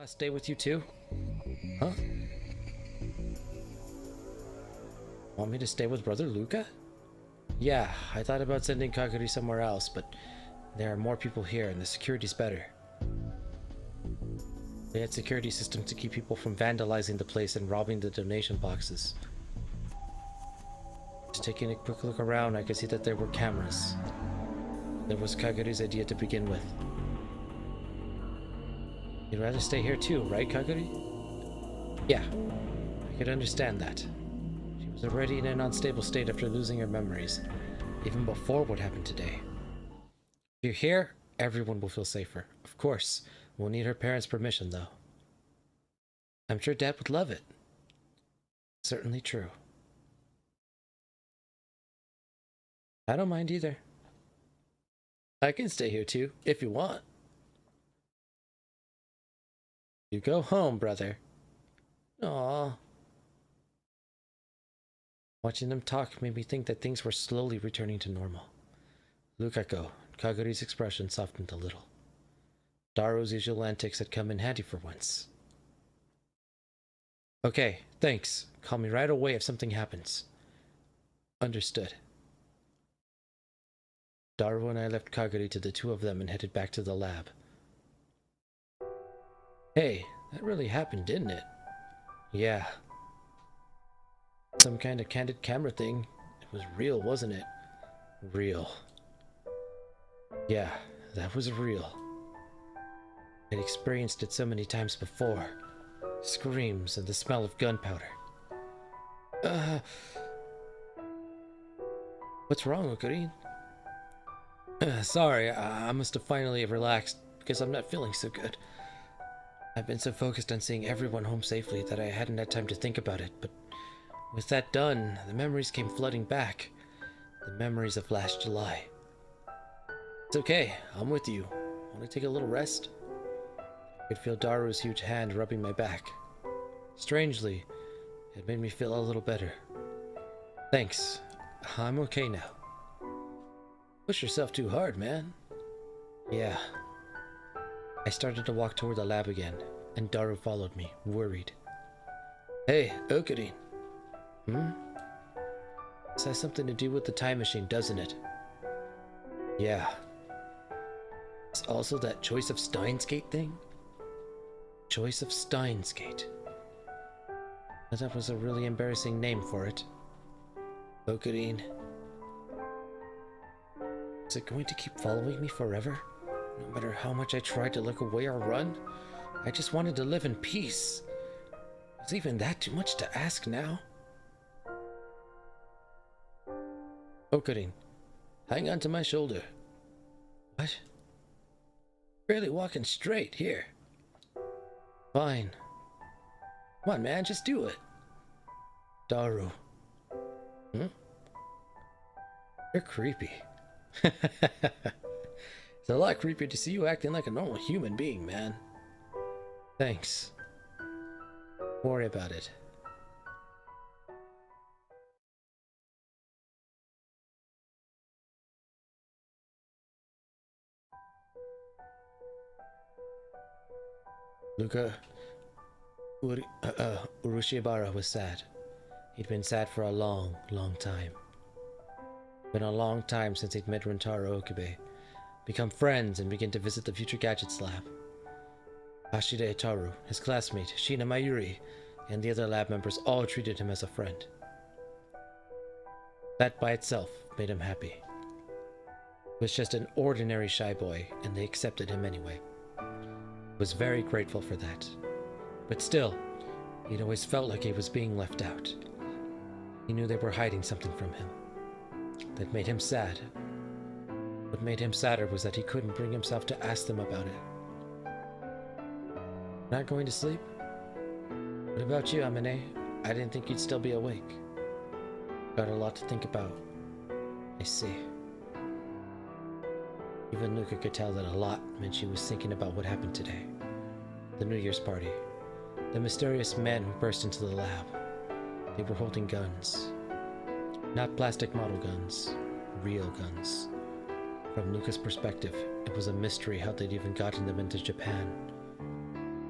Stay with you too? Huh? Want me to stay with Brother Luca? Yeah, I thought about sending Kaguri somewhere else, but there are more people here and the security's better. They had security systems to keep people from vandalizing the place and robbing the donation boxes. Just taking a quick look around, I could see that there were cameras. That was Kaguri's idea to begin with. You'd rather stay here too, right, Kaguri? Yeah, I could understand that. She was already in an unstable state after losing her memories, even before what happened today. If you're here, everyone will feel safer. Of course, we'll need her parents' permission, though. I'm sure Dad would love it. Certainly true. I don't mind either. I can stay here too, if you want. You go home, brother. Aww. Watching them talk made me think that things were slowly returning to normal. Lukako, Kaguri's expression softened a little. Daru's usual antics had come in handy for once. Okay, thanks. Call me right away if something happens. Understood. Daru and I left Kaguri to the two of them and headed back to the lab. Hey, that really happened, didn't it? Yeah. Some kind of candid camera thing. It was real, wasn't it? Real. Yeah, that was real. I'd experienced it so many times before. Screams and the smell of gunpowder. What's wrong, Okurin? Sorry, I must have finally relaxed because I'm not feeling so good. I've been so focused on seeing everyone home safely that I hadn't had time to think about it, but with that done, the memories came flooding back. The memories of last July. It's okay, I'm with you. Want to take a little rest? I could feel Daru's huge hand rubbing my back. Strangely, it made me feel a little better. Thanks. I'm okay now. Push yourself too hard, man. Yeah. I started to walk toward the lab again, and Daru followed me, worried. Hey, Okurin. This has something to do with the time machine, doesn't it? Yeah. It's also that Choice of Steins Gate thing? Choice of Steins Gate. That was a really embarrassing name for it. Okurin. Is it going to keep following me forever? No matter how much I tried to look away or run, I just wanted to live in peace. Was even that too much to ask now? Okurin, hang on to my shoulder. What? Barely walking straight here. Fine. Come on, man, just do it. Daru. You're creepy. It's a lot creepy to see you acting like a normal human being, man. Thanks. Don't worry about it. Luca Urushibara was sad. He'd been sad for a long, long time. Been a long time since he'd met Rentaro Okabe, become friends, and begin to visit the Future Gadgets lab. Hashide Itaru, his classmate, Shina Mayuri, and the other lab members all treated him as a friend. That by itself made him happy. He was just an ordinary shy boy, and they accepted him anyway. He was very grateful for that. But still, he'd always felt like he was being left out. He knew they were hiding something from him. That made him sad. What made him sadder was that he couldn't bring himself to ask them about it. Not going to sleep? What about you, Amane? I didn't think you'd still be awake. Got a lot to think about. I see. Even Luca could tell that a lot meant she was thinking about what happened today. The New Year's party. The mysterious men who burst into the lab. They were holding guns. Not plastic model guns. Real guns. From Luca's perspective, it was a mystery how they'd even gotten them into Japan.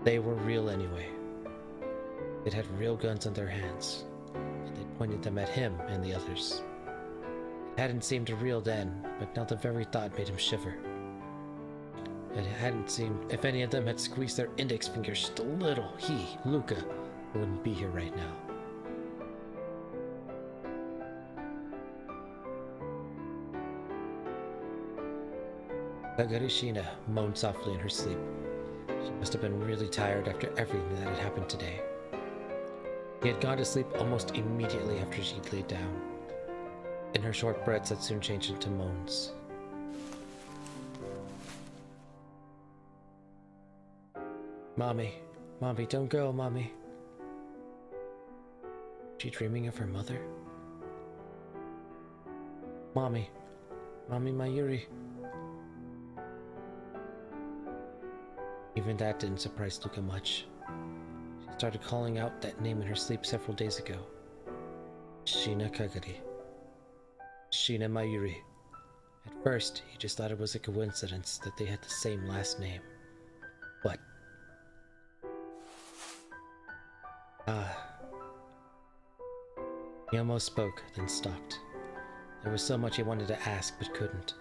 They were real anyway. They'd had real guns in their hands, and they pointed them at him and the others. It hadn't seemed real then, but now the very thought made him shiver. It hadn't seemed if any of them had squeezed their index fingers just a little, he, Luca, wouldn't be here right now. Kagarishina moaned softly in her sleep. She must have been really tired after everything that had happened today. He had gone to sleep almost immediately after she'd laid down, and her short breaths had soon changed into moans. Mommy, don't go, Mommy. Was she dreaming of her mother? Mommy, Mayuri. Even that didn't surprise Luca much. She started calling out that name in her sleep several days ago. Shina Kagari. Shina Mayuri. At first, he just thought it was a coincidence that they had the same last name. But... He almost spoke, then stopped. There was so much he wanted to ask, but couldn't.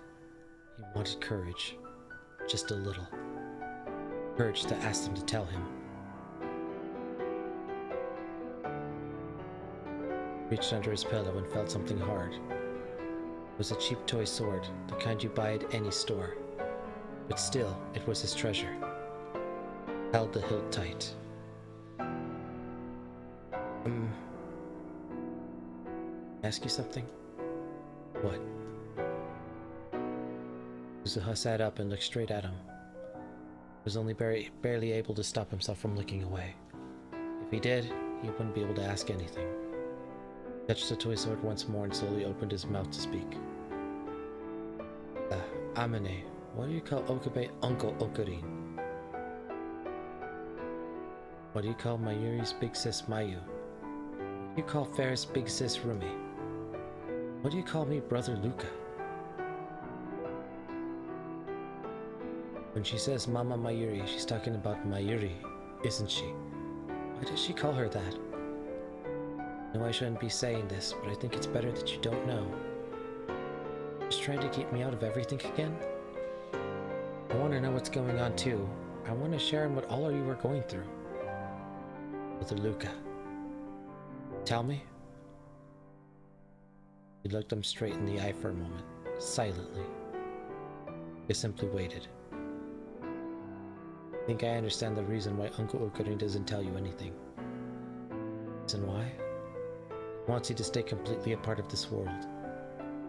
He wanted courage. Just a little. Courage to ask them to tell him. Reached under his pillow and felt something hard. It was a cheap toy sword, the kind you buy at any store. But still, it was his treasure. Held the hilt tight. Ask you something? What? Uzuha sat up and looked straight at him. He was only barely able to stop himself from looking away. If he did, he wouldn't be able to ask anything. He touched the toy sword once more and slowly opened his mouth to speak. Amane, what do you call Okabe Uncle Okarin? What do you call Mayuri's big sis Mayu? What do you call Ferris big sis Rumi? What do you call me brother Luca? When she says Mama Mayuri, she's talking about Mayuri, isn't she? Why does she call her that? I know I shouldn't be saying this, but I think it's better that you don't know. Just trying to keep me out of everything again? I want to know what's going on too. I want to share in what all of you are going through. Brother Luca. Tell me? He looked him straight in the eye for a moment, silently. He simply waited. I think I understand the reason why Uncle Okarin doesn't tell you anything. Reason why? He wants you to stay completely a part of this world.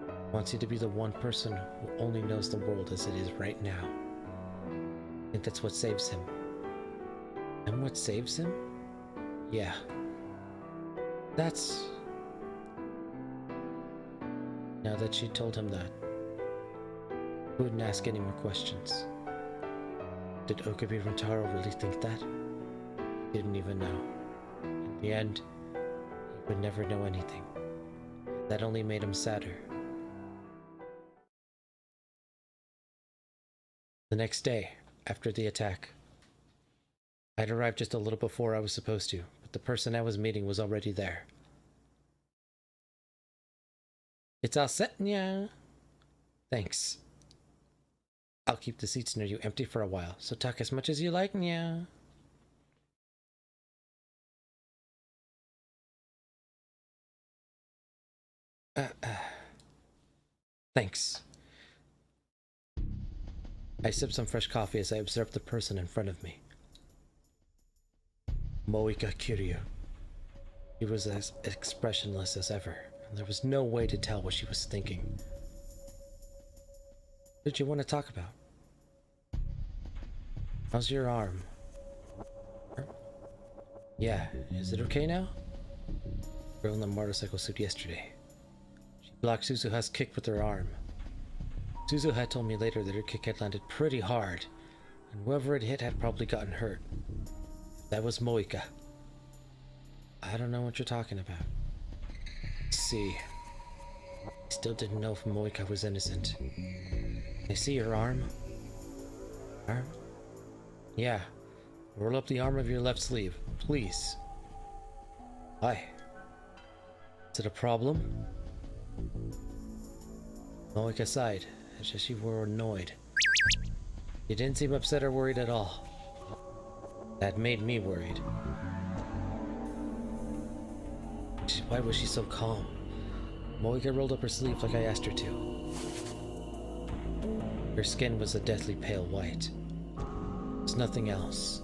He wants you to be the one person who only knows the world as it is right now. I think that's what saves him. And what saves him? Yeah. That's... Now that she told him that, he wouldn't ask any more questions. Did Okabe Rintaro really think that? He didn't even know. In the end, he would never know anything. That only made him sadder. The next day, after the attack, I'd arrived just a little before I was supposed to, but the person I was meeting was already there. It's all set, nya. Thanks. I'll keep the seats near you empty for a while, so talk as much as you like, nya. Thanks. I sipped some fresh coffee as I observed the person in front of me. Moika Kiryu. He was as expressionless as ever, and there was no way to tell what she was thinking. What did you want to talk about? How's your arm? Yeah, is it okay now? Girl in the motorcycle suit yesterday. She blocked Suzuha's kick with her arm. Suzuha told me later that her kick had landed pretty hard, and whoever it hit had probably gotten hurt. That was Moika. I don't know what you're talking about. See, I still didn't know if Moika was innocent. I see your arm. Arm? Yeah, Roll up the arm of your left sleeve, please. Why? Is it a problem? Moika sighed, as if she were annoyed. She didn't seem upset or worried at all. That made me worried. Why was she so calm? Moika rolled up her sleeve like I asked her to. Her skin was a deathly pale white. There was nothing else.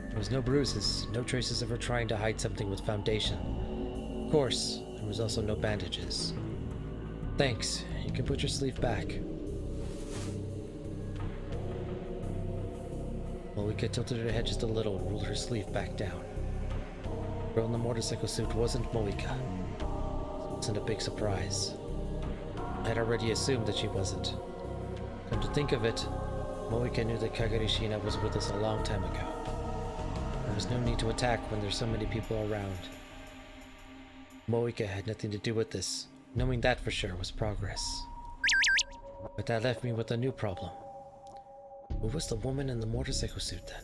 There was no bruises, no traces of her trying to hide something with foundation. Of course, there was also no bandages. Thanks. You can put your sleeve back. Moika tilted her head just a little and rolled her sleeve back down. The girl in the motorcycle suit wasn't Moika. It wasn't a big surprise. I'd already assumed that she wasn't. Come to think of it, Moika knew that Kagarishina was with us a long time ago. There was no need to attack when there's so many people around. Moika had nothing to do with this. Knowing that for sure was progress. But that left me with a new problem. Who was the woman in the motorcycle suit then?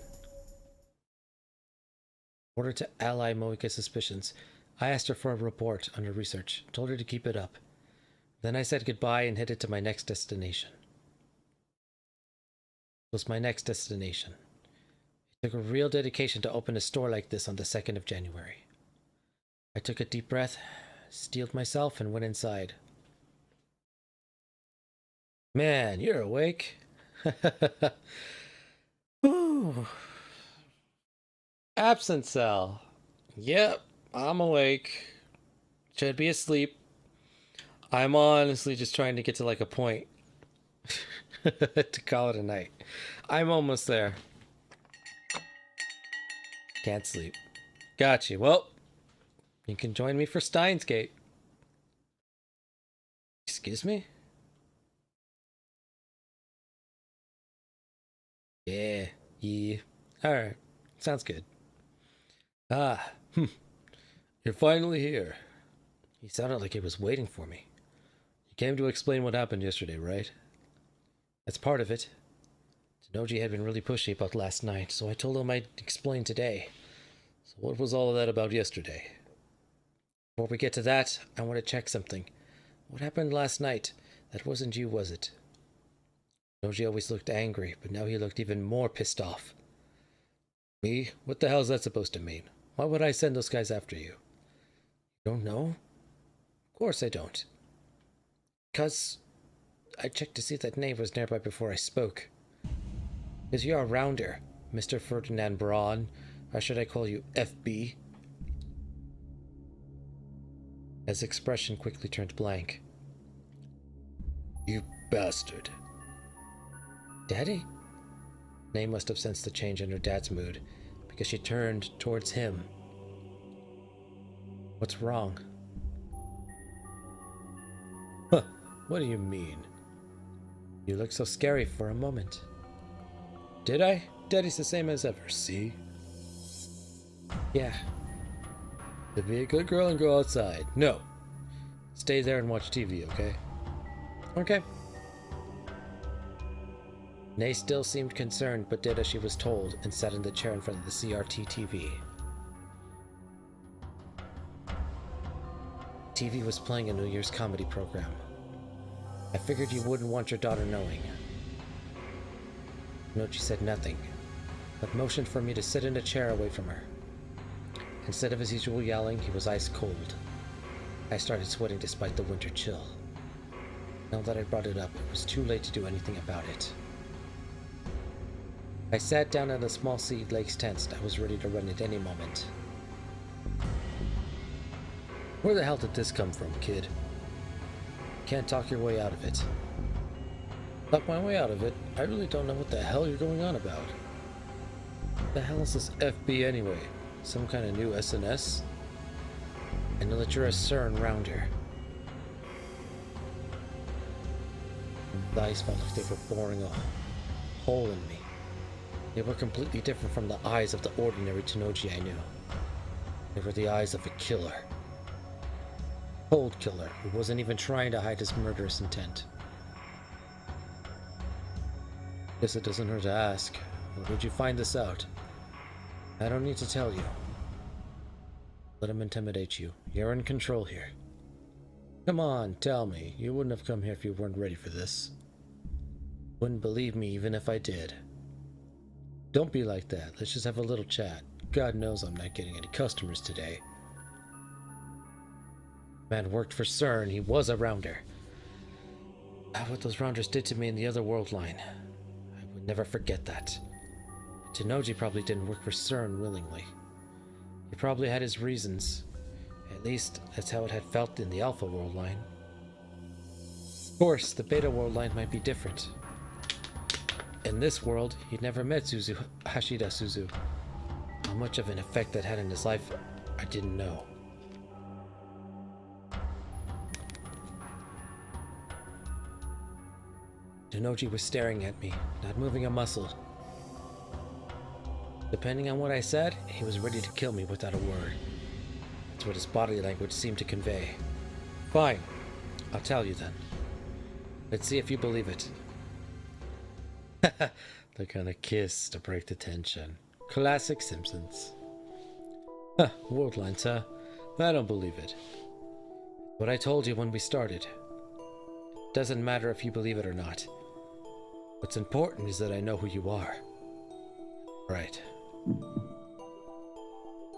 In order to ally Moika's suspicions, I asked her for a report on her research, told her to keep it up. Then I said goodbye and headed to my next destination. It was my next destination. It took a real dedication to open a store like this on the 2nd of January. I took a deep breath, steeled myself, and went inside. Man, you're awake. Whew. Absent cell. Yep, I'm awake. Should be asleep. I'm honestly just trying to get to like a point to call it a night. I'm almost there. Can't sleep. Gotcha. Well, you can join me for Steins Gate. Excuse me? Yeah. Alright. Sounds good. You're finally here. He sounded like he was waiting for me. You came to explain what happened yesterday, right? That's part of it. Tanoji had been really pushy about last night, so I told him I'd explain today. So what was all of that about yesterday? Before we get to that, I want to check something. What happened last night? That wasn't you, was it? Tanoji always looked angry, but now he looked even more pissed off. Me? What the hell is that supposed to mean? Why would I send those guys after you? You don't know? Of course I don't. Because I checked to see if that name was nearby before I spoke. Because you're a rounder, Mr. Ferdinand Braun, or should I call you FB? His expression quickly turned blank. You bastard. Daddy? Nay must have sensed the change in her dad's mood, because she turned towards him. What's wrong? Huh, what do you mean? You look so scary for a moment. Did I? Daddy's the same as ever, see? Yeah. To be a good girl and go outside. No. Stay there and watch TV, okay? Okay. Nay still seemed concerned, but did as she was told and sat in the chair in front of the CRT TV. TV was playing a New Year's comedy program. I figured you wouldn't want your daughter knowing. Nochi said nothing, but motioned for me to sit in a chair away from her. Instead of his usual yelling, he was ice cold. I started sweating despite the winter chill. Now that I brought it up, it was too late to do anything about it. I sat down in a small seat Lake's tent. I was ready to run at any moment. Where the hell did this come from, kid? Can't talk your way out of it. Talk my way out of it? I really don't know what the hell you're going on about. What the hell is this FB anyway? Some kind of new SNS? I know that you're a CERN rounder. The eyes felt like they were boring a hole in me. They were completely different from the eyes of the ordinary Tanoji I knew. They were the eyes of a killer. Cold killer who wasn't even trying to hide his murderous intent. Guess it doesn't hurt to ask. Where did you find this out? I don't need to tell you. Let him intimidate you. You're in control here. Come on, tell me. You wouldn't have come here if you weren't ready for this. Wouldn't believe me even if I did. Don't be like that. Let's just have a little chat. God knows I'm not getting any customers today. Man worked for CERN. He was a rounder. What those rounders did to me in the other world line. I would never forget that. Tenoji probably didn't work for CERN willingly. He probably had his reasons. At least, that's how it had felt in the Alpha world line. Of course, the Beta world line might be different. In this world, he'd never met Hashida Suzu. How much of an effect that had in his life, I didn't know. Tenoji was staring at me, not moving a muscle. Depending on what I said, he was ready to kill me without a word. That's what his body language seemed to convey. Fine, I'll tell you then. Let's see if you believe it. The kind of kiss to break the tension. Classic Simpsons. World lines, huh? I don't believe it. What I told you when we started. Doesn't matter if you believe it or not. What's important is that I know who you are. Right.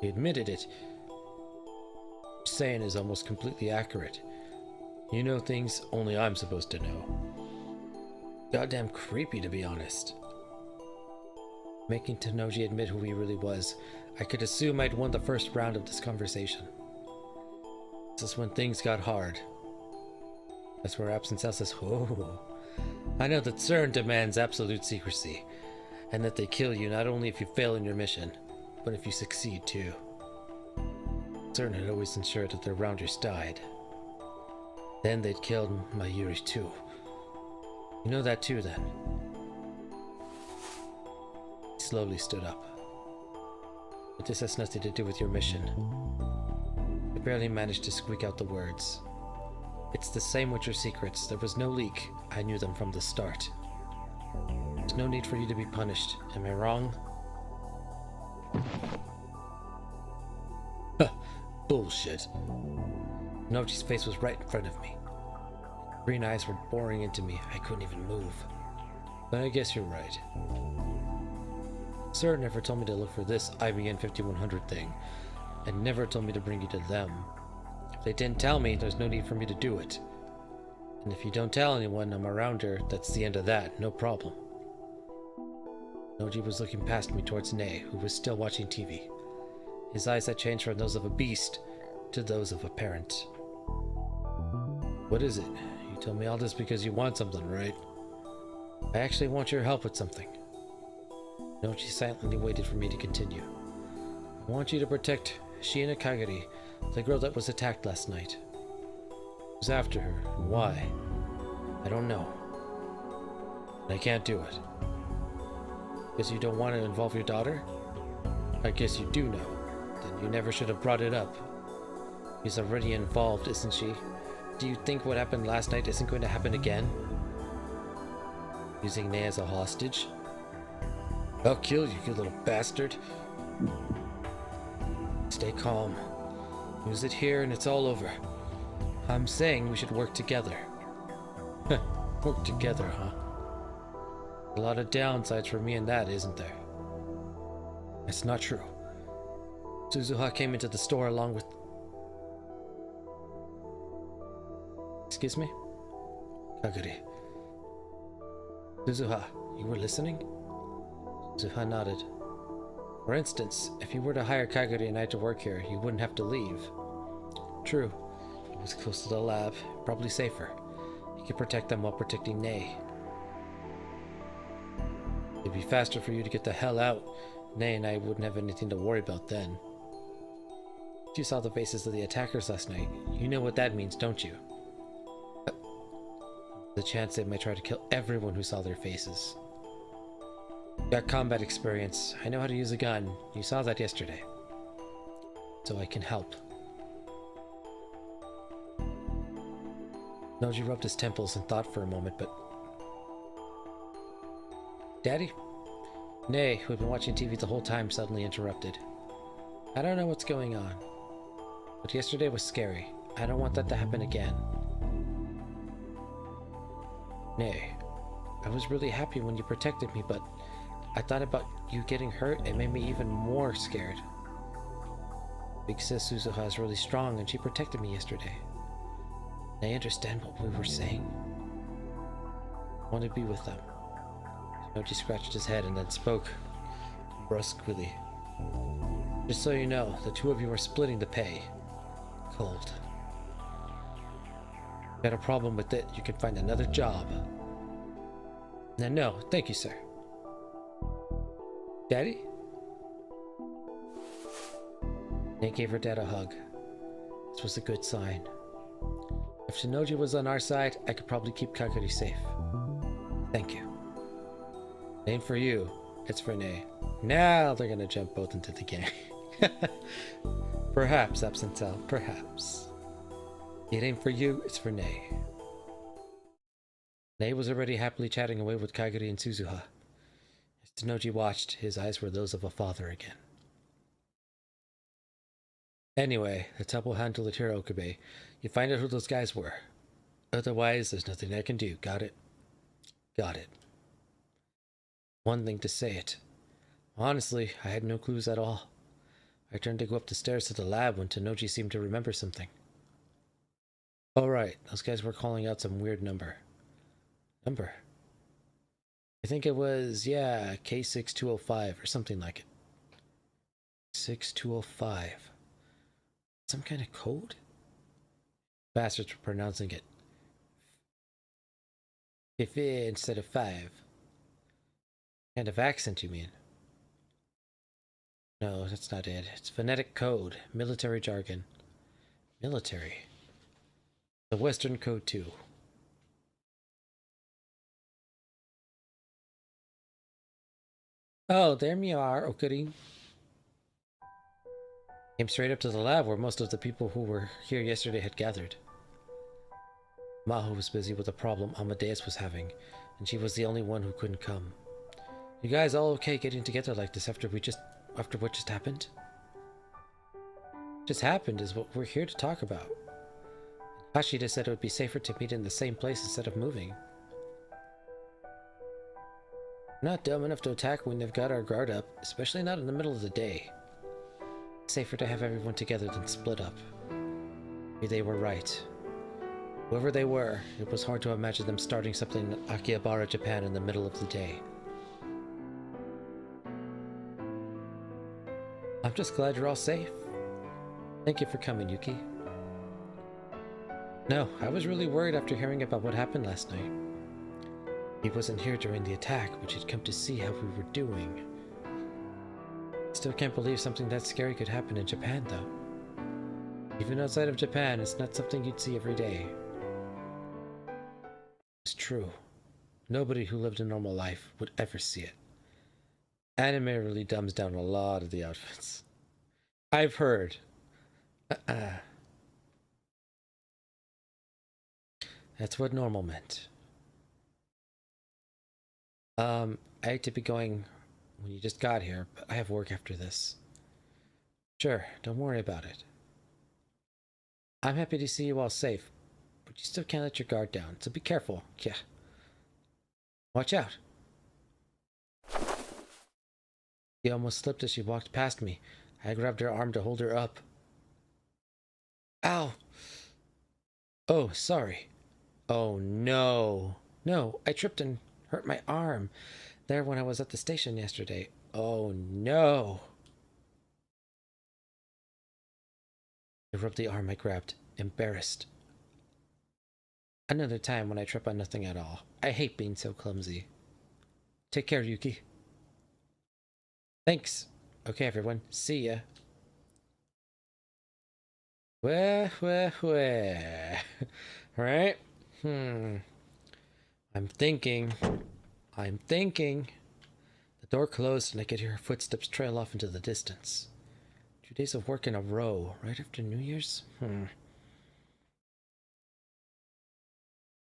He admitted it. What you're saying is almost completely accurate. You know things only I'm supposed to know. Goddamn creepy, to be honest. Making Tenoji admit who he really was, I could assume I'd won the first round of this conversation. This is when things got hard. That's where Absence says, "Oh, I know that CERN demands absolute secrecy, and that they kill you not only if you fail in your mission, but if you succeed too. CERN had always ensured that their rounders died. Then they'd killed Mayuri too. You know that too, then?" He slowly stood up. "But this has nothing to do with your mission." I barely managed to squeak out the words. "It's the same with your secrets. There was no leak. I knew them from the start. There's no need for you to be punished. Am I wrong?" Bullshit. Noji's face was right in front of me. Green eyes were boring into me. I couldn't even move. But I guess you're right. Sir never told me to look for this IBN 5100 thing, and never told me to bring you to them. If they didn't tell me, there's no need for me to do it. And if you don't tell anyone I'm around her, that's the end of that, no problem. Noji was looking past me towards Nei, who was still watching TV. His eyes had changed from those of a beast to those of a parent. "What is it? You told me all this because you want something, right?" "I actually want your help with something." Noji silently waited for me to continue. "I want you to protect Shiina Kagari, the girl that was attacked last night. Who's after her, and why? I don't know. And I can't do it. Guess you don't want to involve your daughter? I guess you do know. Then you never should have brought it up. She's already involved, isn't she? Do you think what happened last night isn't going to happen again? Using Nei as a hostage? I'll kill you, you little bastard. Stay calm. Use it here and it's all over. I'm saying we should work together." Work together, huh? A lot of downsides for me in that, isn't there? It's not true. Suzuha came into the store along with... Excuse me? Kagari. Suzuha, you were listening? Suzuha nodded. "For instance, if you were to hire Kagari and I to work here, you wouldn't have to leave." "True. It was close to the lab, probably safer. You could protect them while protecting Nei. It'd be faster for you to get the hell out. Nei and I wouldn't have anything to worry about then. You saw the faces of the attackers last night. You know what that means, don't you? The chance they might try to kill everyone who saw their faces. Got combat experience. I know how to use a gun. You saw that yesterday. So I can help." Noji rubbed his temples and thought for a moment, but... "Daddy, Nay, who had been watching TV the whole time, suddenly interrupted. I don't know what's going on, but yesterday was scary. I don't want that to happen again. Nay, I was really happy when you protected me, but I thought about you getting hurt. It made me even more scared. Big sis Suzuha is really strong and she protected me yesterday. And I understand what we were saying. I want to be with them. Noji scratched his head and then spoke brusquely. Just so you know, the two of you are splitting the pay. Cold. If you got a problem with it, you can find another job. No, thank you, sir. Daddy? Nate gave her dad a hug. This was a good sign. If Shinoji was on our side, I could probably keep Kaguri safe. Thank you. It ain't for you, it's for Nay. Now they're gonna jump both into the gang. Perhaps, Absentel, perhaps. It ain't for you, it's for Nay. Nay was already happily chatting away with Kaguri and Suzuha. As Tanoji watched, his eyes were those of a father again. Anyway, let's help handle it here, Okabe. You find out who those guys were. Otherwise, there's nothing I can do. Got it? Got it. One thing to say it. Honestly, I had no clues at all. I turned to go up the stairs to the lab when Tanoji seemed to remember something. Oh right, those guys were calling out some weird number. Number? I think it was, yeah, K6205 or something like it. 6205. Some kind of code? Bastards were pronouncing it Fifi instead of 5. Kind of accent, you mean? No, that's not it. It's phonetic code, military jargon. Military. The Western code too. Oh, there you are, Okuri. Came straight up to the lab where most of the people who were here yesterday had gathered. Maho was busy with a problem Amadeus was having, and she was the only one who couldn't come. You guys all okay getting together like this after what just happened? What just happened is what we're here to talk about. Hashida said it would be safer to meet in the same place instead of moving. We're not dumb enough to attack when they've got our guard up, especially not in the middle of the day. It's safer to have everyone together than split up. Maybe they were right. Whoever they were, it was hard to imagine them starting something in Akihabara, Japan in the middle of the day. I'm just glad you're all safe. Thank you for coming, Yuki. No, I was really worried after hearing about what happened last night. He wasn't here during the attack, but he'd come to see how we were doing. Still can't believe something that scary could happen in Japan, though. Even outside of Japan, it's not something you'd see every day. It's true. Nobody who lived a normal life would ever see it. Anime really dumbs down a lot of the outfits. I've heard. That's what normal meant. I hate to be going when you just got here, but I have work after this. Sure, don't worry about it. I'm happy to see you all safe, but you still can't let your guard down, so be careful. Yeah. Watch out. She almost slipped as she walked past me. I grabbed her arm to hold her up. Ow! Oh, sorry. Oh, no. No, I tripped and hurt my arm there when I was at the station yesterday. Oh, no. I rubbed the arm I grabbed, embarrassed. Another time when I trip on nothing at all. I hate being so clumsy. Take care, Yuki. Thanks. Okay, everyone. See ya. Wah. Right? I'm thinking. The door closed and I could hear her footsteps trail off into the distance. 2 days of work in a row, right after New Year's?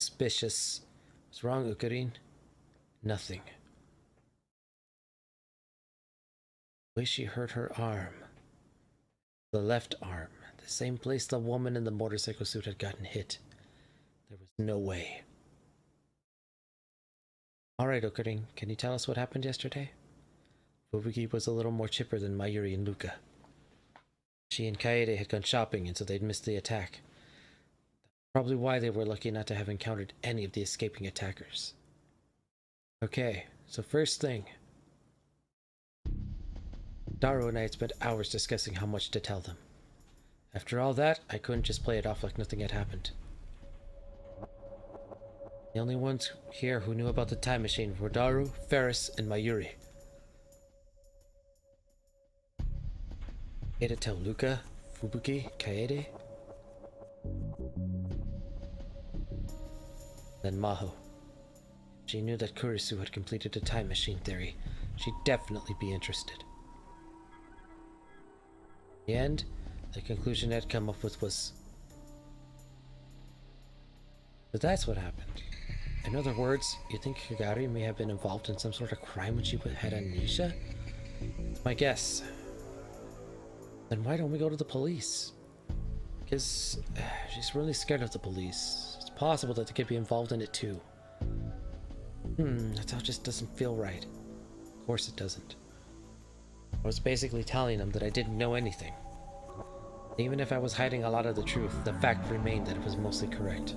Suspicious. What's wrong, Ukurin? Nothing. The way she hurt her arm. The left arm. The same place the woman in the motorcycle suit had gotten hit. There was no way. Alright, Okarin, can you tell us what happened yesterday? Fubuki was a little more chipper than Mayuri and Luca. She and Kaede had gone shopping, and so they'd missed the attack. Probably why they were lucky not to have encountered any of the escaping attackers. Okay, so first thing. Daru and I had spent hours discussing how much to tell them. After all that, I couldn't just play it off like nothing had happened. The only ones here who knew about the time machine were Daru, Ferris, and Mayuri. I had to tell Luca, Fubuki, Kaede, then Maho. If she knew that Kurisu had completed a time machine theory, she'd definitely be interested. In the end, the conclusion I'd come up with was... So that's what happened. In other words, you think Kagari may have been involved in some sort of crime when she had amnesia? My guess. Then why don't we go to the police? Because she's really scared of the police. It's possible that they could be involved in it too. That just doesn't feel right. Of course it doesn't. I was basically telling them that I didn't know anything. Even if I was hiding a lot of the truth, the fact remained that it was mostly correct.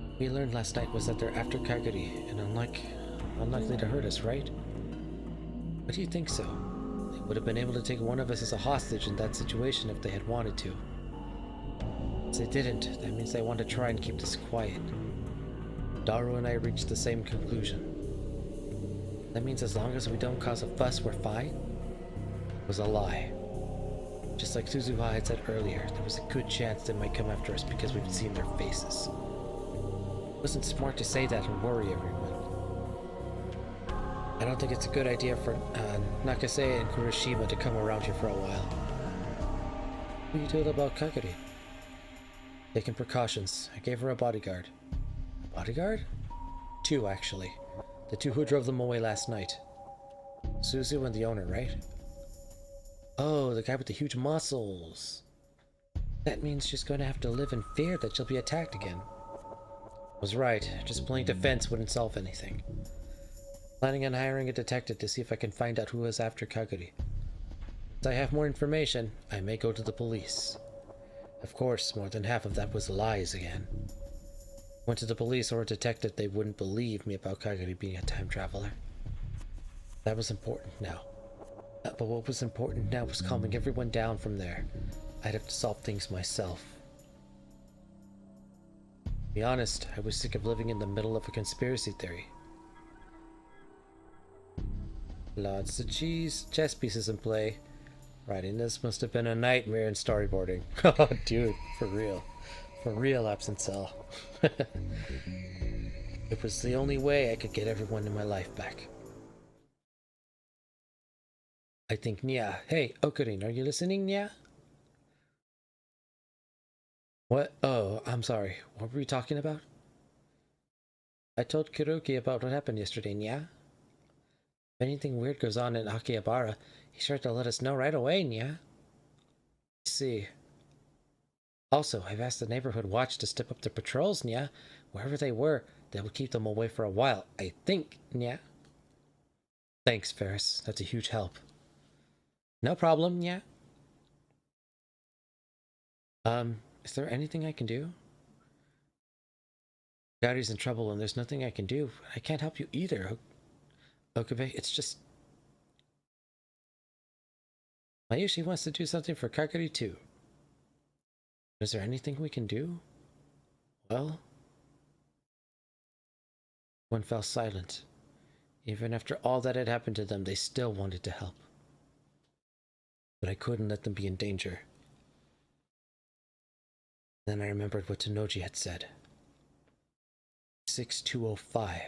What we learned last night was that they're after Kagari, and unlikely to hurt us, right? Why do you think so? They would have been able to take one of us as a hostage in that situation if they had wanted to. If they didn't, that means they want to try and keep this quiet. Daru and I reached the same conclusion. That means as long as we don't cause a fuss, we're fine? It was a lie. Just like Suzuha had said earlier, there was a good chance they might come after us because we've seen their faces. It wasn't smart to say that and worry everyone. I don't think it's a good idea for Nakase and Kurashima to come around here for a while. What are you doing about Kagari? Taking precautions. I gave her a bodyguard. A bodyguard? 2, actually. The 2 who drove them away last night. Suzu and the owner, right? Oh, the guy with the huge muscles. That means she's going to have to live in fear that she'll be attacked again. I was right. Just playing defense wouldn't solve anything. Planning on hiring a detective to see if I can find out who was after Kagari. Once I have more information, I may go to the police. Of course, more than half of that was lies again. Went to the police or a detective, they wouldn't believe me about Kagari being a time traveler. That was important now. But what was important now was calming everyone down from there. I'd have to solve things myself. To be honest, I was sick of living in the middle of a conspiracy theory. Lots of chess pieces in play. Writing this must have been a nightmare in storyboarding. Oh, dude, for real. For real, Absent Cell. It was the only way I could get everyone in my life back. I think Nya. Hey, Okarin, are you listening, Nya? What? Oh, I'm sorry. What were we talking about? I told Kiruki about what happened yesterday, Nya. If anything weird goes on in Akihabara, he's sure to let us know right away, Nya. I see. Also, I've asked the neighborhood watch to step up their patrols, Nya. Wherever they were, they will keep them away for a while, I think, Nya. Thanks, Ferris. That's a huge help. No problem, Nya. Is there anything I can do? Gary's in trouble and there's nothing I can do. I can't help you either, Okabe. It's just... Mayushi wants to do something for Kagari too. Is there anything we can do? Well... One fell silent. Even after all that had happened to them, they still wanted to help. But I couldn't let them be in danger. Then I remembered what Tanoji had said. 6205.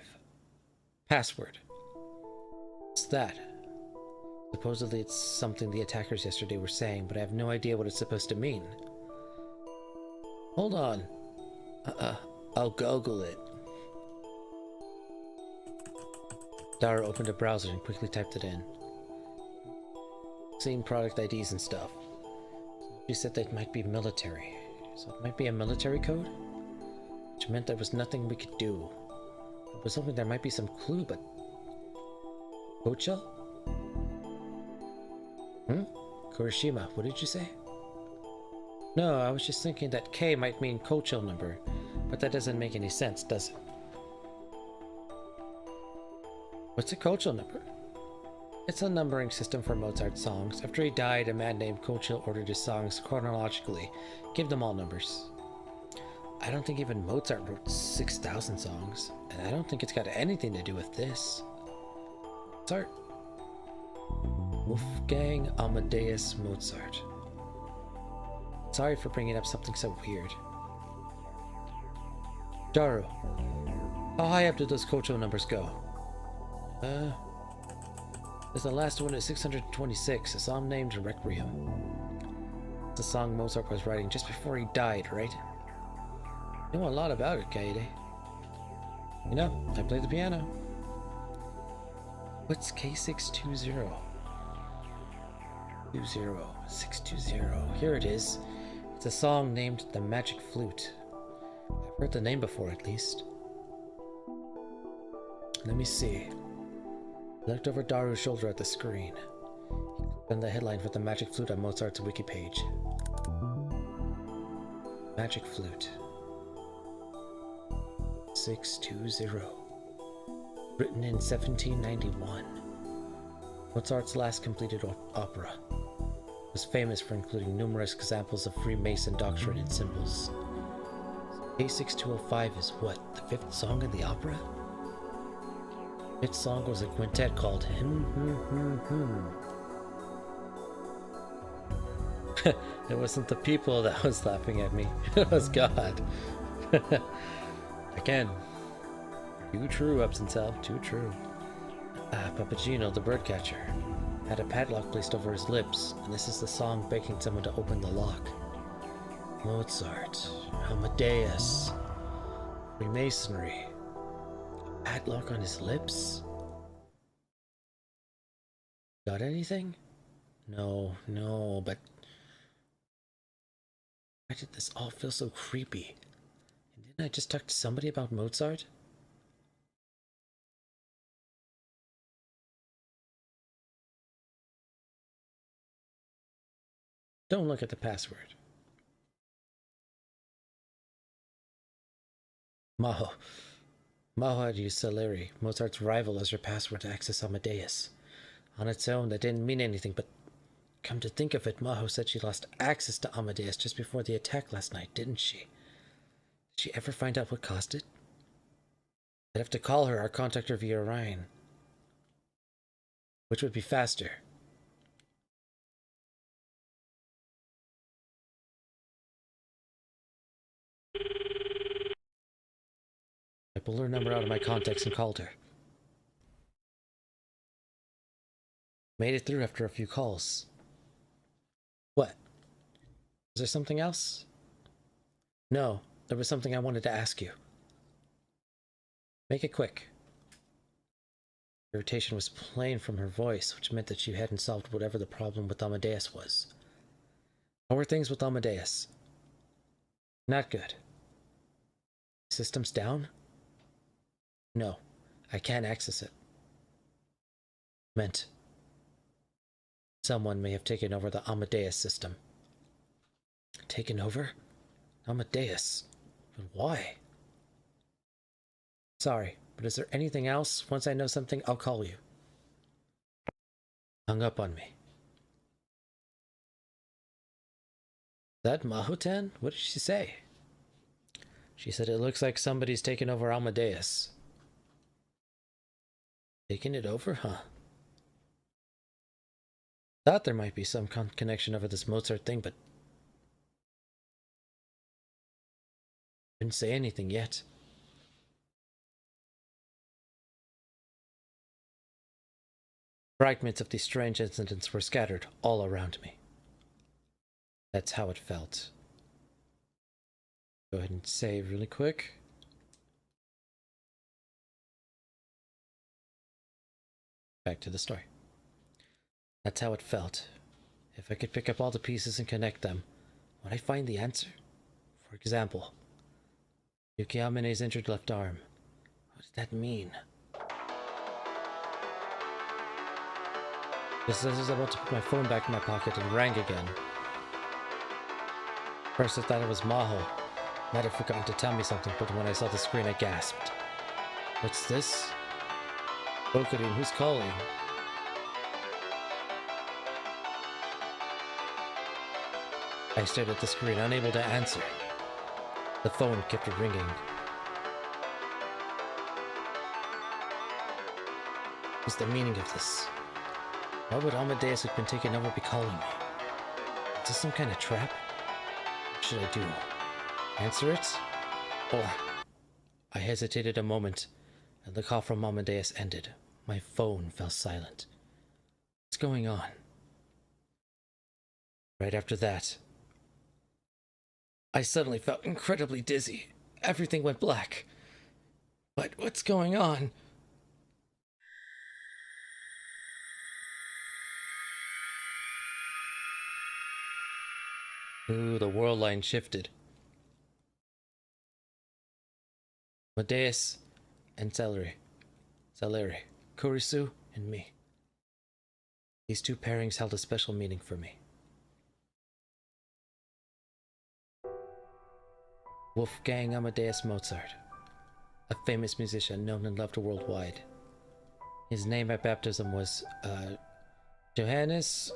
Password. What's that? Supposedly it's something the attackers yesterday were saying, but I have no idea what it's supposed to mean. Hold on. I'll Google it. Dara opened a browser and quickly typed it in. Seen product IDs and stuff. She said that it might be military. So it might be a military code? Which meant there was nothing we could do. I was hoping there might be some clue, but... Code shell? Kurishima, what did you say? No, I was just thinking that K might mean code shell number, but that doesn't make any sense, does it? What's a code shell number? It's a numbering system for Mozart's songs. After he died, a man named Kochel ordered his songs chronologically, give them all numbers. I don't think even Mozart wrote 6,000 songs, and I don't think it's got anything to do with this. Mozart? Wolfgang Amadeus Mozart. Sorry for bringing up something so weird. Daru, how high up do those Kocho numbers go? There's the last one at 626, a song named Requiem. It's a song Mozart was writing just before he died, right? You know a lot about it, Kaede. You know, I play the piano. What's K620? 620. Here it is. It's a song named The Magic Flute. I've heard the name before, at least. Let me see. I looked over Daru's shoulder at the screen. He clicked on the headline for The Magic Flute on Mozart's wiki page. Magic Flute. 620. Written in 1791. Mozart's last completed opera. Was famous for including numerous examples of Freemason doctrine and symbols. K6205 is what, the fifth song in the opera? Its song was a quintet called It wasn't the people that was laughing at me. It was God. Again, too true, Upson Self, too true. Papagino, the birdcatcher, had a padlock placed over his lips, and this is the song begging someone to open the lock. Mozart, Amadeus, Freemasonry, a padlock on his lips? Got anything? No, but why did this all feel so creepy? And didn't I just talk to somebody about Mozart? Don't look at the password. Maho had used Salieri, Mozart's rival, as her password to access Amadeus. On its own, that didn't mean anything, but come to think of it, Maho said she lost access to Amadeus just before the attack last night, didn't she? Did she ever find out what caused it? I'd have to call her or contact her via Orion. Which would be faster? I pulled her number out of my contacts and called her. Made it through after a few calls. What? Is there something else? No, there was something I wanted to ask you. Make it quick. Irritation was plain from her voice, which meant that she hadn't solved whatever the problem with Amadeus was. How were things with Amadeus? Not good. System's down? No, I can't access it. Meant someone may have taken over the Amadeus system. Taken over? Amadeus? But why? Sorry, but is there anything else? Once I know something, I'll call you. Hung up on me. That Mahotan? What did she say? She said it looks like somebody's taken over Amadeus. Taking it over, huh? Thought there might be some connection over this Mozart thing, but didn't say anything yet. Fragments of these strange incidents were scattered all around me. That's how it felt. Go ahead and save really quick. Back to the story. That's how it felt. If I could pick up all the pieces and connect them, would I find the answer? For example, Yuki Amine's injured left arm. What did that mean? Just as I was about to put my phone back in my pocket, it rang again. First I thought it was Maho. Might have forgotten to tell me something, but when I saw the screen I gasped. What's this? Okarin, who's calling? I stared at the screen, unable to answer. The phone kept ringing. What's the meaning of this? Why would Amadeus, who'd been taken over, be calling me? Is this some kind of trap? What should I do? Answer it? Or... I hesitated a moment, and the call from Amadeus ended. My phone fell silent. What's going on? Right after that, I suddenly felt incredibly dizzy. Everything went black. But what's going on? Ooh, the world line shifted. Amadeus and Celery, Kurisu and me. These two pairings held a special meaning for me. Wolfgang Amadeus Mozart, a famous musician known and loved worldwide. His name at baptism was Johannes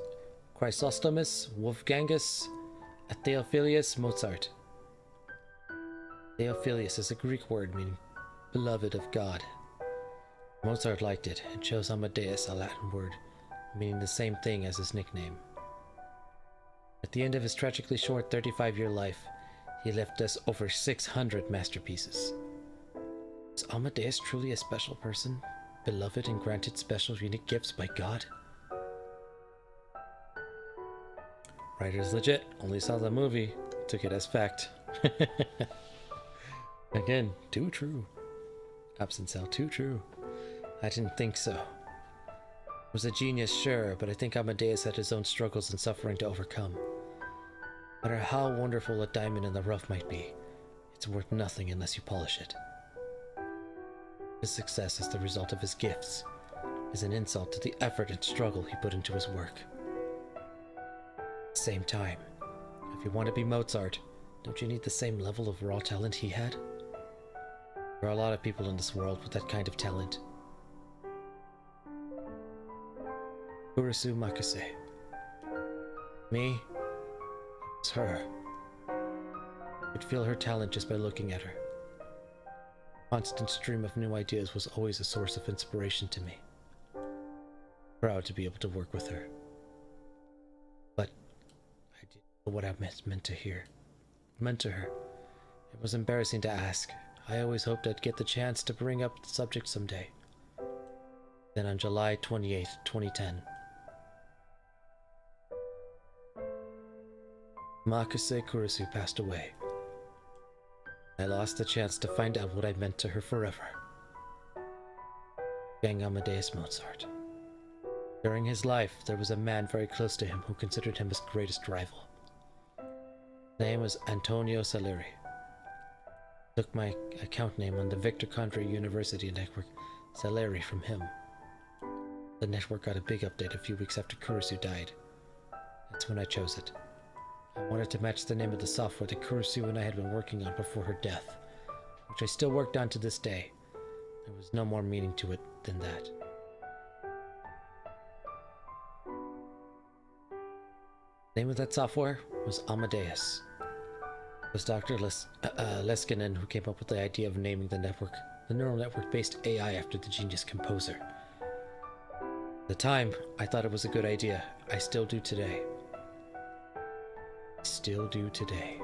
Chrysostomus Wolfgangus Theophilus Mozart. Theophilus is a Greek word meaning beloved of God. Mozart liked it and chose Amadeus, a Latin word meaning the same thing as his nickname. At the end of his tragically short 35-year life, he left us over 600 masterpieces. Is Amadeus truly a special person, beloved and granted special unique gifts by God? Writer's legit, only saw the movie, took it as fact. Again, too true. Absent cell, too true. I didn't think so. Was a genius, sure, but I think Amadeus had his own struggles and suffering to overcome. No matter how wonderful a diamond in the rough might be, it's worth nothing unless you polish it. His success as the result of his gifts is an insult to the effort and struggle he put into his work. At the same time, if you want to be Mozart, don't you need the same level of raw talent he had? There are a lot of people in this world with that kind of talent. Kurisu Makase. Me? It's her. I could feel her talent just by looking at her. A constant stream of new ideas was always a source of inspiration to me. Proud to be able to work with her. But I didn't know what I meant to hear. Meant to her. It was embarrassing to ask. I always hoped I'd get the chance to bring up the subject someday. Then on July 28, 2010, Makase Kurisu passed away. I lost the chance to find out what I meant to her forever. Wolfgang Amadeus Mozart. During his life, there was a man very close to him who considered him his greatest rival. His name was Antonio Salieri. Took my account name on the Victor Condrey University network, Salieri, from him. The network got a big update a few weeks after Kurisu died. That's when I chose it. I wanted to match the name of the software that Kurisu and I had been working on before her death, which I still worked on to this day. There was no more meaning to it than that. The name of that software was Amadeus. It was Dr. Leskinen who came up with the idea of naming the network, the neural network-based AI, after the genius composer. At the time, I thought it was a good idea. I still do today. Still do today.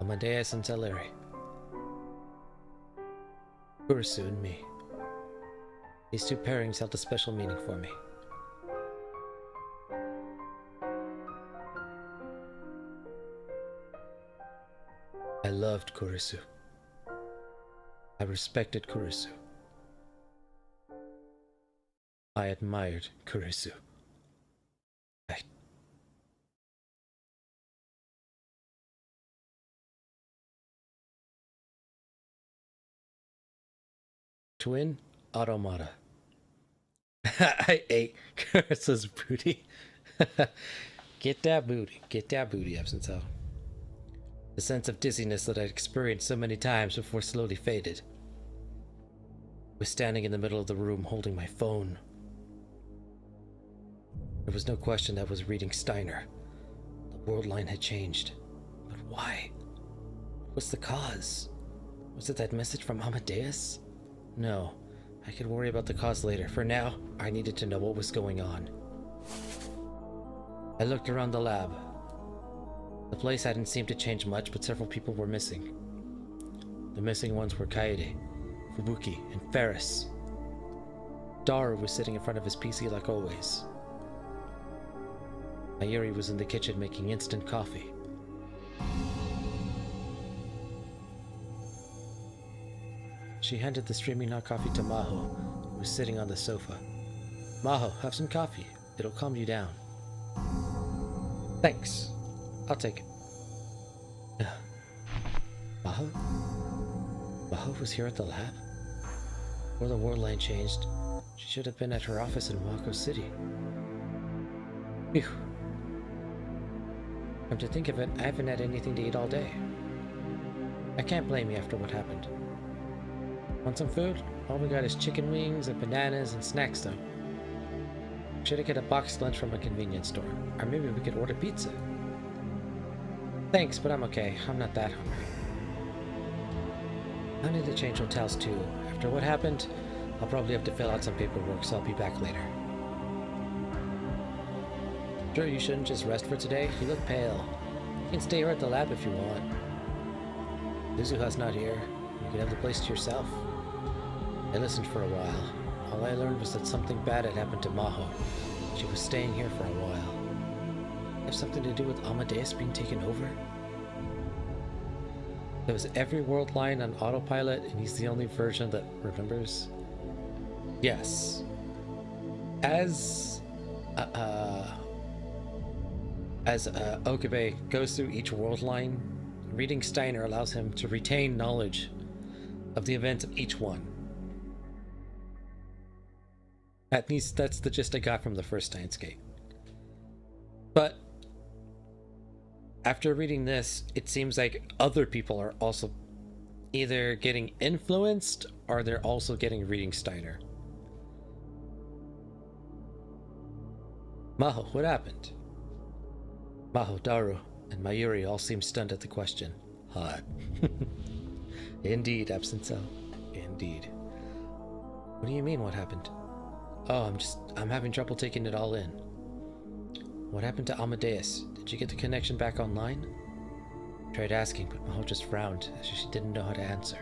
Amadeus and Salieri. Kurisu and me. These two pairings held a special meaning for me. I loved Kurisu. I respected Kurisu. I admired Kurisu. I... Twin automata. I ate Kurisu's booty. Get that booty. Get that booty, Absinthe. The sense of dizziness that I'd experienced so many times before slowly faded. I was standing in the middle of the room holding my phone. There was no question that I was reading Steiner. The world line had changed. But why? What was the cause? Was it that message from Amadeus? No, I could worry about the cause later. For now, I needed to know what was going on. I looked around the lab. The place hadn't seemed to change much, but several people were missing. The missing ones were Kaede, Fubuki, and Ferris. Daru was sitting in front of his PC like always. Mayuri was in the kitchen making instant coffee. She handed the streaming hot coffee to Maho, who was sitting on the sofa. Maho, have some coffee. It'll calm you down. Thanks. I'll take it. Maho? Maho was here at the lab? Before the world line changed, she should have been at her office in Wako City. Phew. Come to think of it, I haven't had anything to eat all day. I can't blame you after what happened. Want some food? All we got is chicken wings and bananas and snacks though. Should I get a boxed lunch from a convenience store? Or maybe we could order pizza. Thanks, but I'm okay. I'm not that hungry. I need to change hotels too. After what happened, I'll probably have to fill out some paperwork, so I'll be back later. Sure, you shouldn't just rest for today? You look pale. You can stay here at the lab if you want. Lizuha's not here. You can have the place to yourself. I listened for a while. All I learned was that something bad had happened to Maho. She was staying here for a while. Have something to do with Amadeus being taken over? There was every world line on autopilot, and he's the only version that remembers? Yes. As Okabe goes through each world line, reading Steiner allows him to retain knowledge of the events of each one. At least that's the gist I got from the first Steins Gate. But after reading this, it seems like other people are also either getting influenced or they're also getting reading Steiner. Maho, what happened? Maho, Daru, and Mayuri all seem stunned at the question. Hot. Indeed, Absinthe. Indeed. What do you mean, what happened? Oh, I'm having trouble taking it all in. What happened to Amadeus? Did you get the connection back online? I tried asking, but Maho just frowned, as if she didn't know how to answer.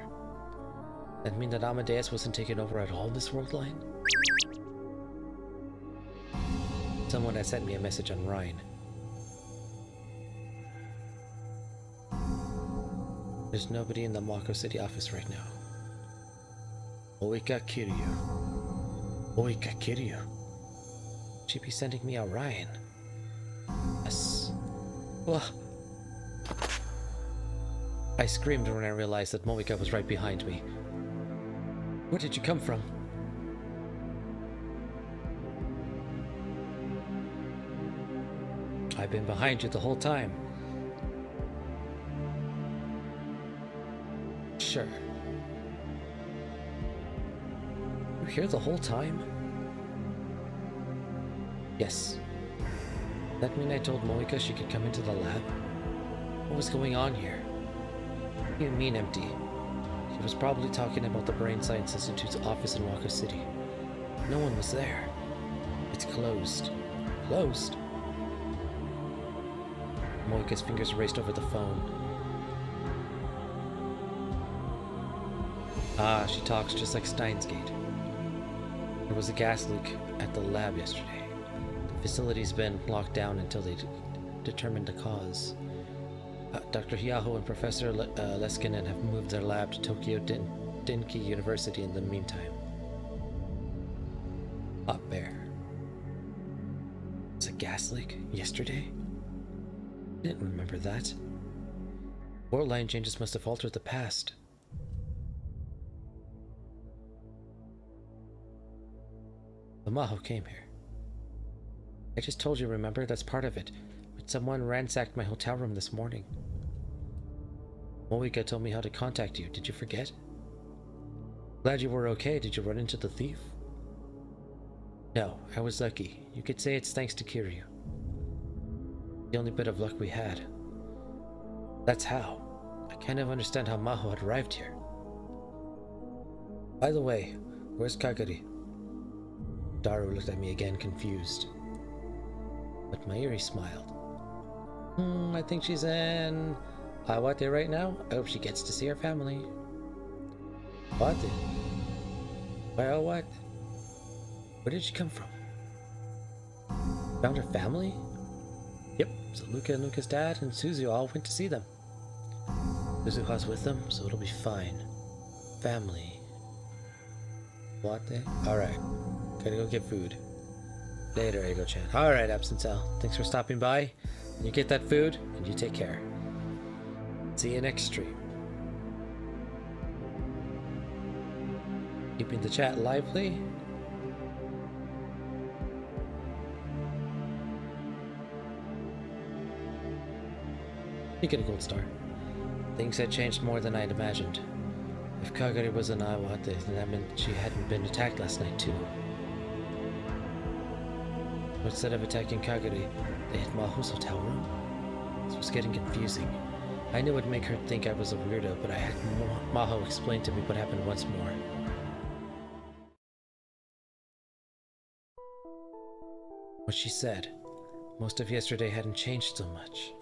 That mean that Amadeus wasn't taken over at all in this world line? Someone had sent me a message on Rhine. There's nobody in the Wako City office right now. Oika Kiryu. Oika Kiryu. She'd be sending me a Ryan. Yes. Ugh. I screamed when I realized that Moika was right behind me. Where did you come from? I've been behind you the whole time. Sure. You were here the whole time? Yes. That mean I told Moika she could come into the lab? What was going on here? What do you mean empty? She was probably talking about the Brain Science Institute's office in Wako City. No one was there. It's closed. Closed? Moika's fingers raced over the phone. Ah, she talks just like Steins Gate. There was a gas leak at the lab yesterday. The facility's been locked down until they determine the cause. Dr. Hyaho and Professor Leskinen have moved their lab to Tokyo Dinky University in the meantime. Hot Bear. Was a gas leak yesterday? I didn't remember that. War line changes must have altered the past. The Maho came here. I just told you, remember? That's part of it. But someone ransacked my hotel room this morning. Moika told me how to contact you. Did you forget? Glad you were okay. Did you run into the thief? No, I was lucky. You could say it's thanks to Kiryu. The only bit of luck we had. That's how. I kind of understand how Maho had arrived here. By the way, where's Kagari? Daru looked at me again, confused. But Mayuri smiled. I think she's in Awate right now. I hope she gets to see her family. Awate? Well, what? Where did she come from? Found her family? Yep, so Luca and Luca's dad and Suzu all went to see them. Suzuha's with them, so it'll be fine. Family. Awate? Alright. Gotta go get food. Later, Ego-chan. Alright, Absentell. Thanks for stopping by. You get that food, and you take care. See you next stream. Keeping the chat lively. You get a gold star. Things had changed more than I'd imagined. If Kagari was in Awate, then that meant she hadn't been attacked last night too. But instead of attacking Kagari, they hit Maho's hotel room? This was getting confusing. I knew it would make her think I was a weirdo, but I had Maho explain to me what happened once more. What she said. Most of yesterday hadn't changed so much.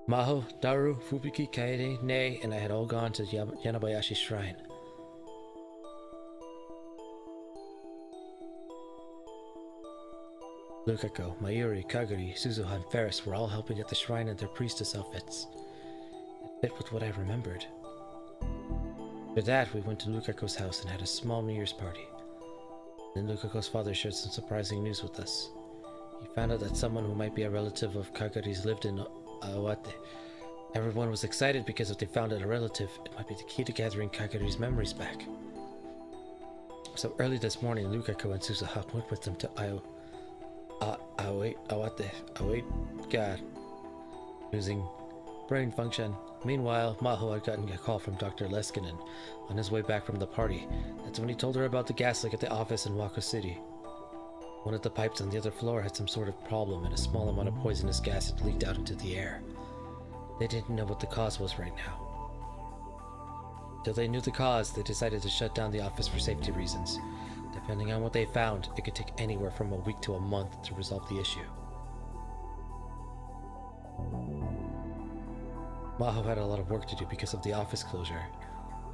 Maho, Daru, Fubiki, Kaede, Nei, and I had all gone to Yanabayashi Shrine. Lukako, Mayuri, Kagari, Suzuha, and Ferris were all helping at the shrine in their priestess outfits. It fit with what I remembered. After that, we went to Lukako's house and had a small New Year's party. Then Lukako's father shared some surprising news with us. He found out that someone who might be a relative of Kagari's lived in Awate. Everyone was excited because if they found out a relative, it might be the key to gathering Kagari's memories back. So early this morning, Lukako and Suzuha went with them to Awate. God. Losing brain function. Meanwhile, Maho had gotten a call from Dr. Leskinen on his way back from the party. That's when he told her about the gas leak at the office in Wako City. One of the pipes on the other floor had some sort of problem and a small amount of poisonous gas had leaked out into the air. They didn't know what the cause was right now. Till they knew the cause, they decided to shut down the office for safety reasons. Depending on what they found, it could take anywhere from a week to a month to resolve the issue. Maho had a lot of work to do because of the office closure,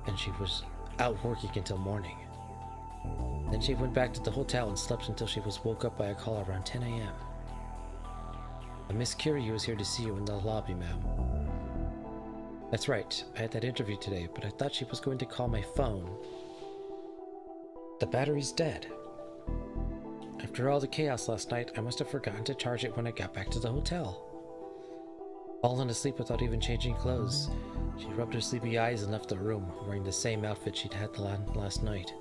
and she was out working until morning. Then she went back to the hotel and slept until she was woke up by a call around 10 a.m. Miss Kiryu is here to see you in the lobby, ma'am. That's right, I had that interview today, but I thought she was going to call my phone. The battery's dead. After all the chaos last night, I must have forgotten to charge it when I got back to the hotel. Fallen asleep without even changing clothes, she rubbed her sleepy eyes and left the room, wearing the same outfit she'd had last night.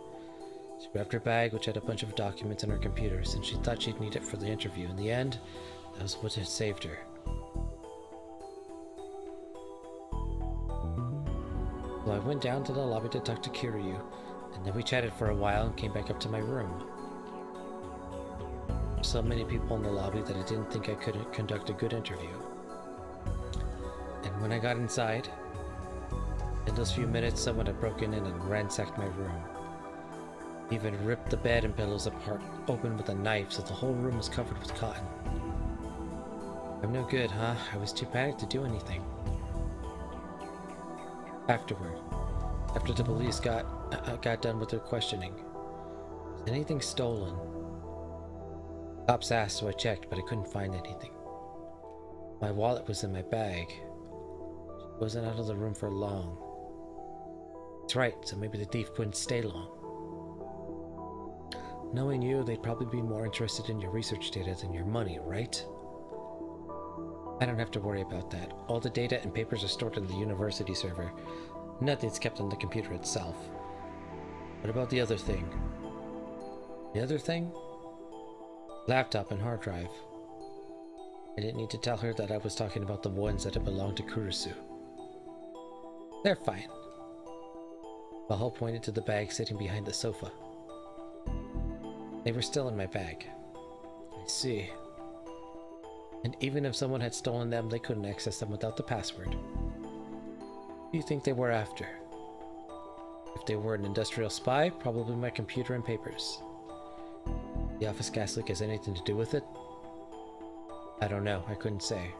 She grabbed her bag, which had a bunch of documents and her computer, since she thought she'd need it for the interview. In the end, that was what had saved her. So I went down to the lobby to talk to Kiryu, and then we chatted for a while and came back up to my room. There were so many people in the lobby that I didn't think I could conduct a good interview. And when I got inside, in those few minutes someone had broken in and ransacked my room. Even ripped the bed and pillows apart, open with a knife, so the whole room was covered with cotton. I'm no good, huh? I was too panicked to do anything. Afterward, after the police got done with their questioning, was anything stolen? Cops asked, so I checked, but I couldn't find anything. My wallet was in my bag. She wasn't out of the room for long. That's right, so maybe the thief couldn't stay long. Knowing you, they'd probably be more interested in your research data than your money, right? I don't have to worry about that. All the data and papers are stored in the university server. Nothing's kept on the computer itself. What about the other thing? The other thing? Laptop and hard drive. I didn't need to tell her that I was talking about the ones that had belonged to Kurisu. They're fine. Mahal pointed to the bag sitting behind the sofa. They were still in my bag. I see. And even if someone had stolen them, they couldn't access them without the password. Who do you think they were after? If they were an industrial spy, probably my computer and papers. The office gas leak has anything to do with it? I don't know, I couldn't say.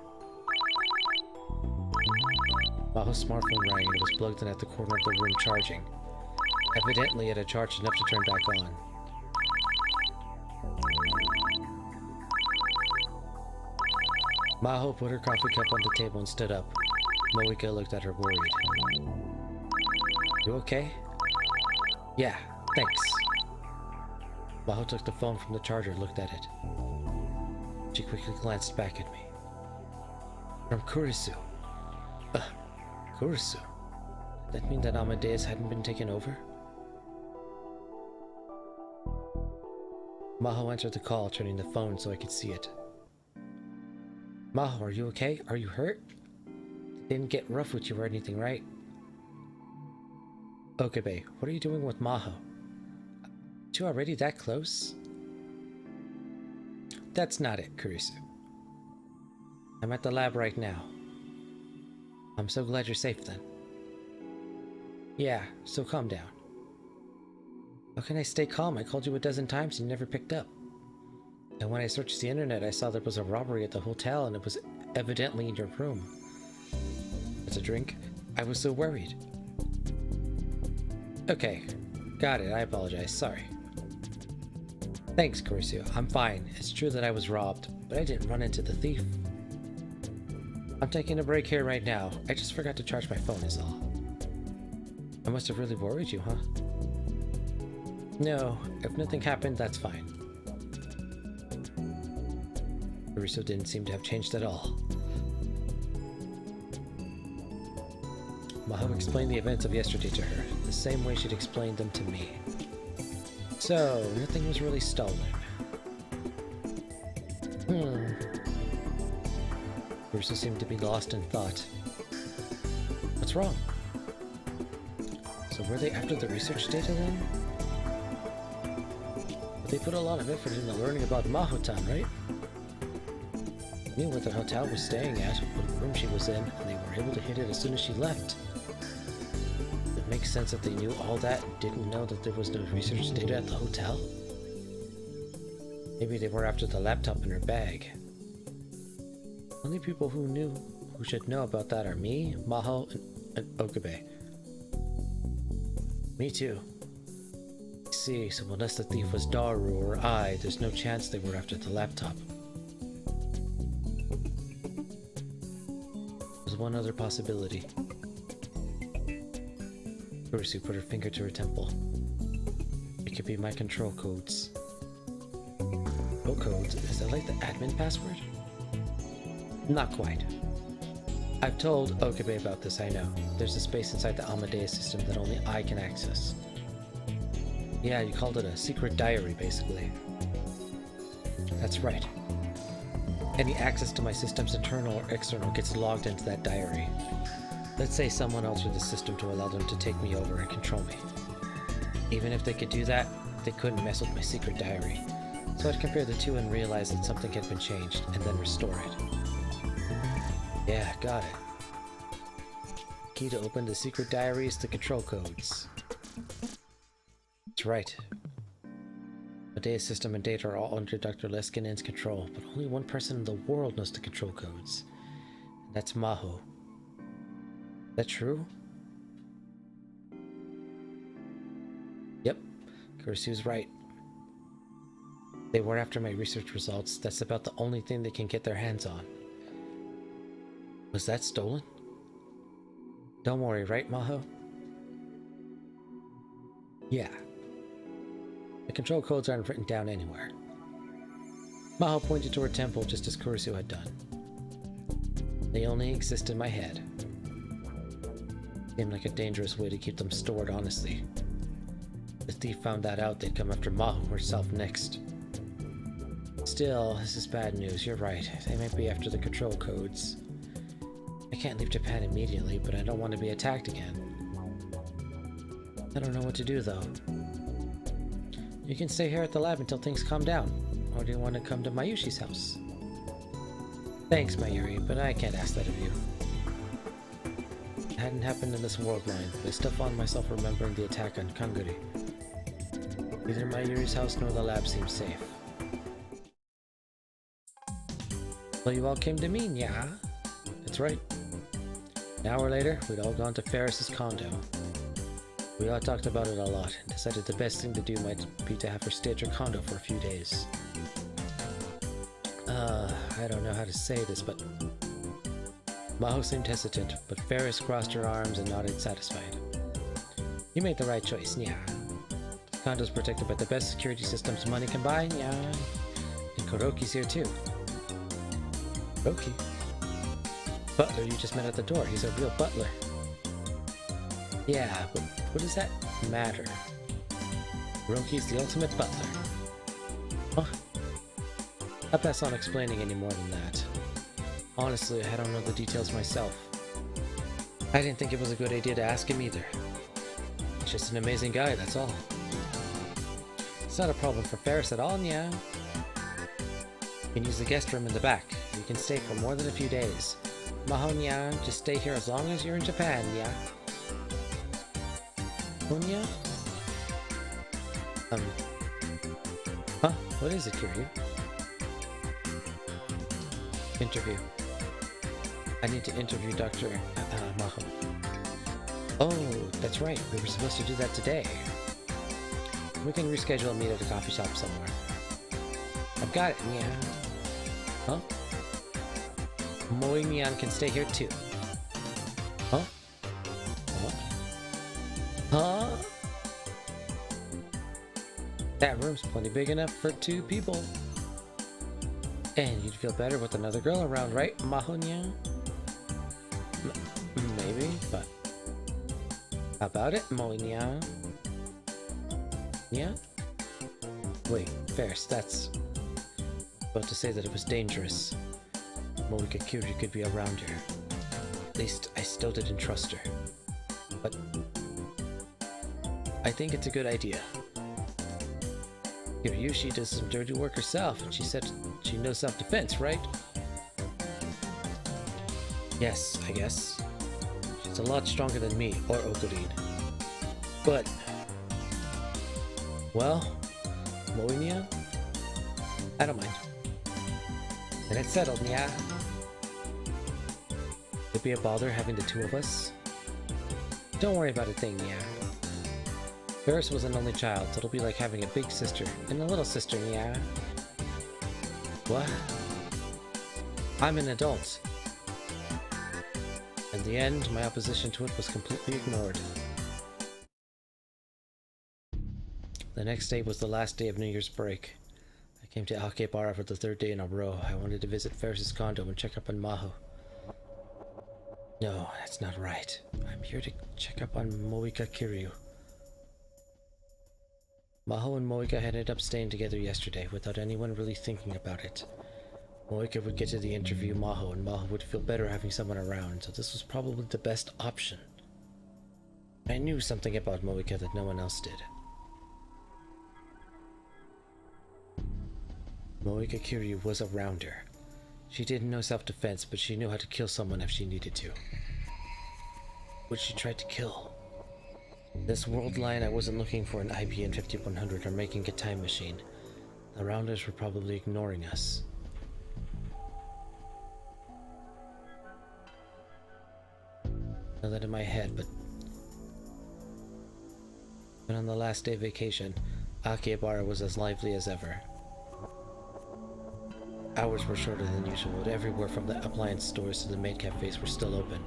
Maho's smartphone rang and it was plugged in at the corner of the room charging. Evidently it had charged enough to turn back on. Maho put her coffee cup on the table and stood up. Moika looked at her worried. You okay? Yeah, thanks. Maho took the phone from the charger and looked at it. She quickly glanced back at me. From Kurisu. Kurisu? Does that mean that Amadeus hadn't been taken over? Maho answered the call, turning the phone so I could see it. Maho, are you okay? Are you hurt? They didn't get rough with you or anything, right? Okabe, what are you doing with Maho? Aren't you already that close? That's not it, Kurisu. I'm at the lab right now. I'm so glad you're safe then. Yeah, so calm down. How can I stay calm? I called you a dozen times and you never picked up. And when I searched the internet, I saw there was a robbery at the hotel and it was evidently in your room. As a drink, I was so worried. Okay, got it. I apologize. Sorry. Thanks, Kurisu. I'm fine. It's true that I was robbed, but I didn't run into the thief. I'm taking a break here right now. I just forgot to charge my phone is all. I must have really worried you, huh? No, if nothing happened, that's fine. Kurisu didn't seem to have changed at all. Maho explained the events of yesterday to her, the same way she'd explained them to me. So, nothing was really stolen. Kurisu seemed to be lost in thought. What's wrong? So were they after the research data then? But they put a lot of effort into learning about Mahotan, right? Knew where the hotel was staying at, what room she was in, and they were able to hit it as soon as she left. It makes sense that they knew all that and didn't know that there was no research data at the hotel. Maybe they were after the laptop in her bag. Only people who should know about that are me, Maho, and Okabe. Me too. I see, so unless the thief was Daru or I, there's no chance they were after the laptop. There's one other possibility. Kurisu put her finger to her temple. It could be my control codes. Control codes? Is that like the admin password? Not quite. I've told Okabe about this, I know. There's a space inside the Amadeus system that only I can access. Yeah, you called it a secret diary, basically. That's right. Any access to my system's internal or external gets logged into that diary. Let's say someone altered the system to allow them to take me over and control me. Even if they could do that, they couldn't mess with my secret diary. So I'd compare the two and realize that something had been changed, and then restore it. Yeah, got it. Key to open the secret diary is the control codes. That's right. Amadeus system and data are all under Dr. Leskinen's control, but only one person in the world knows the control codes. And that's Maho. Is that true? Yep, Kurisu's right. They were after my research results. That's about the only thing they can get their hands on. Was that stolen? Don't worry, right, Maho? Yeah. The control codes aren't written down anywhere. Maho pointed to her temple just as Kurisu had done. They only exist in my head. Seemed like a dangerous way to keep them stored, honestly. If the thief found that out, they'd come after Maho herself next. Still, this is bad news, you're right. They might be after the control codes. I can't leave Japan immediately, but I don't want to be attacked again. I don't know what to do, though. You can stay here at the lab until things calm down. Or do you want to come to Mayushi's house? Thanks, Mayuri, but I can't ask that of you. It hadn't happened in this world line, but I still found myself remembering the attack on Kanguri. Neither Mayuri's house nor the lab seems safe. Well, you all came to me, yeah? That's right. An hour later, we'd all gone to Ferris's condo. We all talked about it a lot, and decided the best thing to do might be to have her stay at her condo for a few days. I don't know how to say this, but... Maho seemed hesitant, but Ferris crossed her arms and nodded satisfied. You made the right choice, nya. The condo's protected by the best security systems money can buy, nya. And Kuroki's here too. Kuroki? Butler you just met at the door, he's a real butler. Yeah, but what does that matter? Kuroki's the ultimate butler. Huh? I'll pass on explaining any more than that. Honestly, I don't know the details myself. I didn't think it was a good idea to ask him either. He's just an amazing guy, that's all. It's not a problem for Ferris at all, yeah. You can use the guest room in the back. You can stay for more than a few days. Maho, nya, just stay here as long as you're in Japan, yeah. Hunya? Huh? What is it, Kiryu? Interview. I need to interview Dr. Maho. Oh, that's right. We were supposed to do that today. We can reschedule a meet at a coffee shop somewhere. I've got it, yeah. Huh? Moi Mian can stay here too. Huh? Huh? That room's plenty big enough for 2 people. And you'd feel better with another girl around, right, Mahonya? Maybe, but... How about it, Moinya? Yeah? Wait, Ferris, that's... about to say that it was dangerous. Moika Kiri could be around her. At least, I still didn't trust her. But... I think it's a good idea. Kiryushi does some dirty work herself, and she said she knows self-defense, right? Yes, I guess. She's a lot stronger than me, or Okurin. But... Well... Moinia? I don't mind. Then it's settled, yeah? It'd be a bother having the 2 of us? Don't worry about a thing, yeah. Ferris was an only child, so it'll be like having a big sister and a little sister, yeah? What? I'm an adult. In the end, my opposition to it was completely ignored. The next day was the last day of New Year's break. I came to Akebara for the 3rd day in a row. I wanted to visit Ferris's condo and check up on Maho. No, that's not right. I'm here to check up on Moika Kiryu. Maho and Moika had ended up staying together yesterday without anyone really thinking about it. Moika would get to the interview Maho, and Maho would feel better having someone around, so this was probably the best option. I knew something about Moika that no one else did. Moika Kiryu was around her. She didn't know self-defense, but she knew how to kill someone if she needed to. Would she try to kill? This world line, I wasn't looking for an IBM 5100 or making a time machine. The Rounders were probably ignoring us. Know that in my head, but on the last day of vacation, Akihabara was as lively as ever. Hours were shorter than usual, but everywhere from the appliance stores to the maid cafes were still open.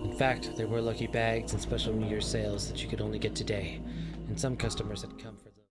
And fact, there were lucky bags and special New Year's sales that you could only get today, and some customers had come for